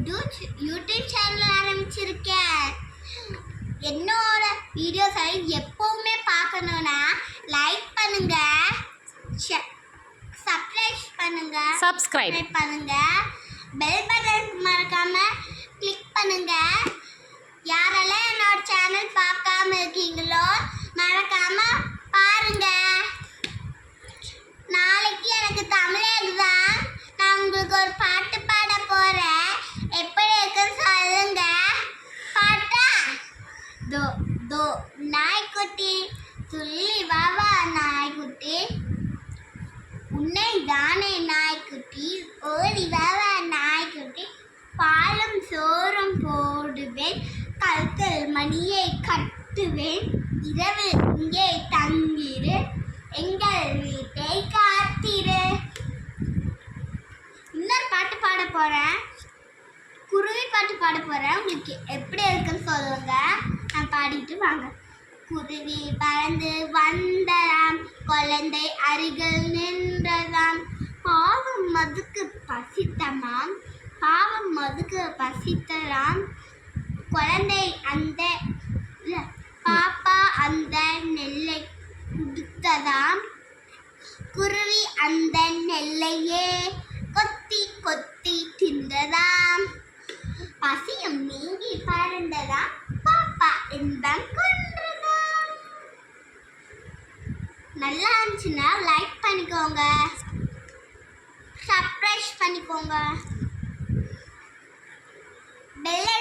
YouTube channel ஆரம்பிச்சிருக்கேன். என்னோட வீடியோஸை எப்பவுமே பார்க்கணும்னா லைக் பண்ணுங்க, சப்ஸ்கிரைப் பண்ணுங்க, பெல் பட்டன் மறக்காம கிளிக் பண்ணுங்க. யாரெல்லாம் என்னோட சேனல் பார்க்காம இருக்கீங்களோ மறக்காம பாருங்க. நாளைக்கு எனக்கு தமிழ் எக்ஸாம். நான் உங்களுக்கு ஒரு பாட்டு பாட போறேன். எப்படி இருக்குன்னு சொல்லுங்க. பாட்டா? தோ தோ நாய்க்குட்டி துள்ளி வா வா நாய்க்குட்டி, உன்னை தானே நாய்க்குட்டி, ஓடி வா வா நாய்க்குட்டி, பாலும் சோறும் போடுவேன், கழுத்தில் மணியை கட்டுவேன், இரவு இங்கே தங்கிரு, எங்கள் வீட்டை காத்திரு. இன்னொரு பாட்டு பாட போறேன், குருவி பாட்டு பாட போறேன். உங்களுக்கு எப்படி இருக்குன்னு சொல்லுங்க. நான் பாடிட்டு வாங்க. குருவி பறந்து வந்ததாம், குழந்தை அருகில் நின்றதாம், பாவம் மதுக்கு பசித்தமாம், பாவம் மதுக்கு பசித்ததாம், குழந்தை அந்த பாப்பா அந்த நெல்லை குடுத்ததாம், குருவி அந்த நெல்லையே கொத்தி கொத்தி தின்றதாம், பசியும் நீங்கி பறந்ததாம், பாப்பா இன்பம் கொன்றதாம். நல்லா இருந்துச்சுன்னா லைக் பண்ணிக்கோங்க, சப்ஸ்கிரைப் பண்ணிக்கோங்க, பெல்